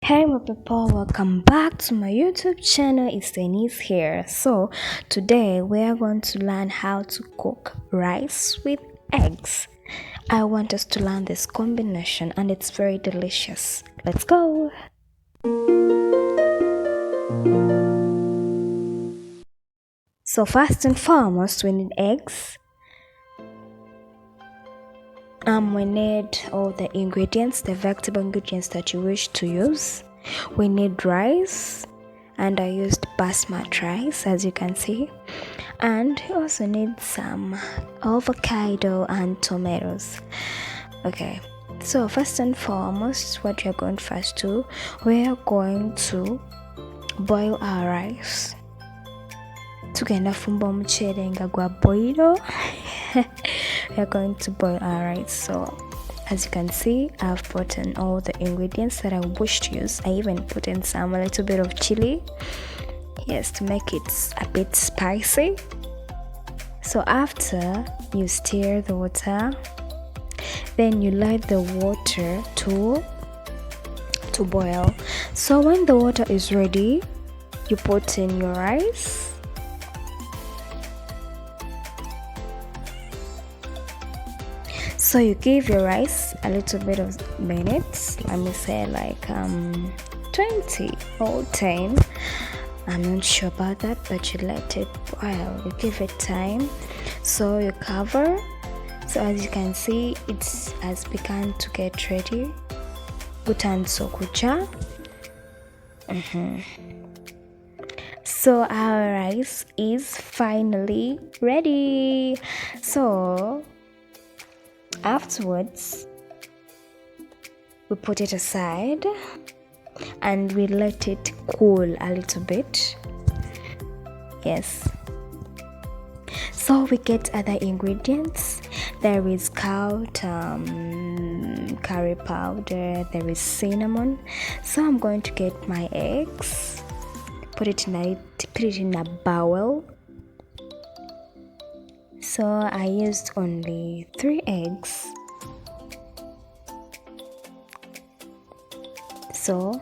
Hey my people, welcome back to my YouTube channel. It's Denise here. So today we are going to learn how to cook rice with eggs. I want us to learn this combination and it's very delicious. Let's go. So first and foremost we need eggs. We need all the ingredients, the vegetable ingredients that you wish to use. We need rice, and I used basmati rice as you can see, and you also need some avocado and tomatoes. Okay, so first and foremost, what we are going first to, we are going to boil our rice. Tugenda fumba omuceere nga gwa boilo. We are going to boil our rice. So as you can see, I've put in all the ingredients that I wish to use. I even put in a little bit of chili, yes, to make it a bit spicy. So after you stir the water, then you let the water to boil. So when the water is ready, you put in your rice. So you give your rice a little bit of minutes, let me say like 20 or 10. I'm not sure about that, but you let it boil, you give it time. So you cover. So as you can see, it has begun to get ready. Butanso kucha. So our rice is finally ready. So afterwards, we put it aside and we let it cool a little bit. Yes. So we get other ingredients. There is curry powder, there is cinnamon. So I'm going to get my eggs, put it in a bowl. So I used only 3 eggs. So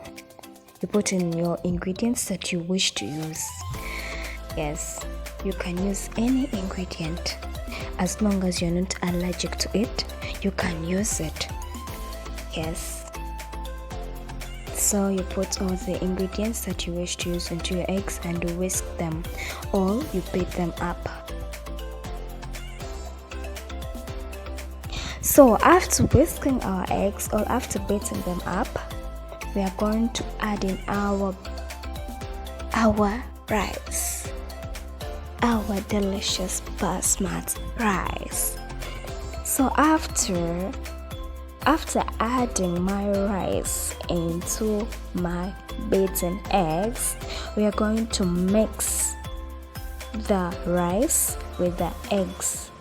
you put in your ingredients that you wish to use. Yes, you can use any ingredient as long as you're not allergic to it. You can use it. Yes. So you put all the ingredients that you wish to use into your eggs and you whisk them, or you beat them up. So after whisking our eggs or after beating them up, we are going to add in our rice, our delicious basmati rice. So after adding my rice into my beaten eggs, we are going to mix the rice with the eggs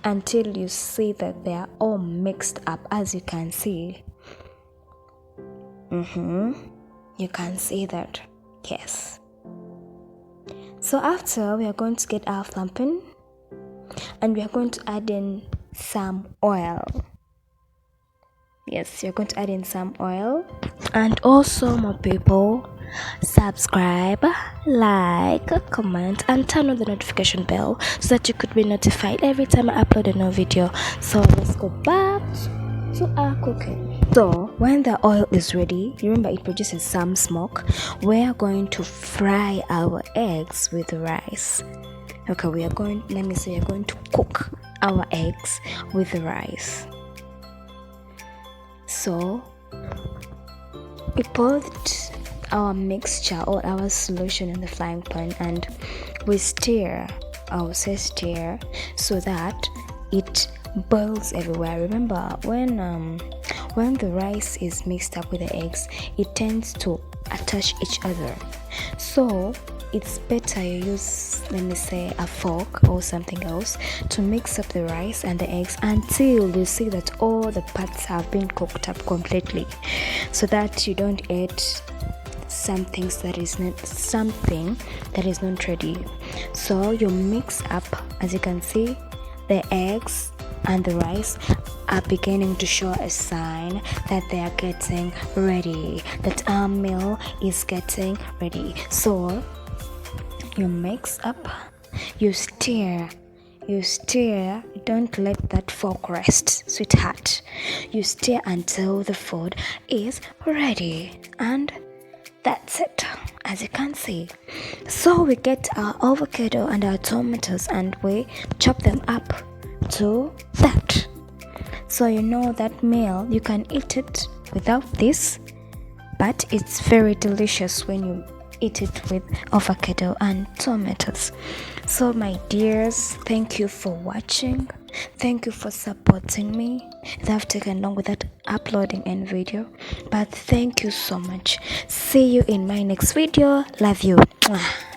until you see that they are all mixed up. As you can see, you can see that. Yes. So after, we are going to get our flampin and we are going to add in some oil. Yes, you're going to add in some oil. And also, my people, subscribe, like, comment, and turn on the notification bell so that you could be notified every time I upload a new video. So let's go back to our cooking. So when the oil is ready, remember it produces some smoke. We are going to fry our eggs with rice. Okay, we are going to cook our eggs with rice. So we put our mixture or our solution in the frying pan and we stir, so that it boils everywhere. Remember, when the rice is mixed up with the eggs, it tends to attach each other. So it's better you use, let me say, a fork or something else to mix up the rice and the eggs until you see that all the parts have been cooked up completely, so that you don't add something that is not ready. So you mix up, as you can see, the eggs and the rice are beginning to show a sign that they are getting ready, that our meal is getting ready. So you mix up, you stir, don't let that fork rest, sweetheart. You stir until the food is ready, and that's it, as you can see. So we get our avocado and our tomatoes and we chop them up to that. So you know that meal, you can eat it without this, but it's very delicious when you eat it with avocado and tomatoes. So my dears, thank you for watching. Thank you for supporting me. I've taken long without uploading any video, but thank you so much. See you in my next video. Love you. Mwah.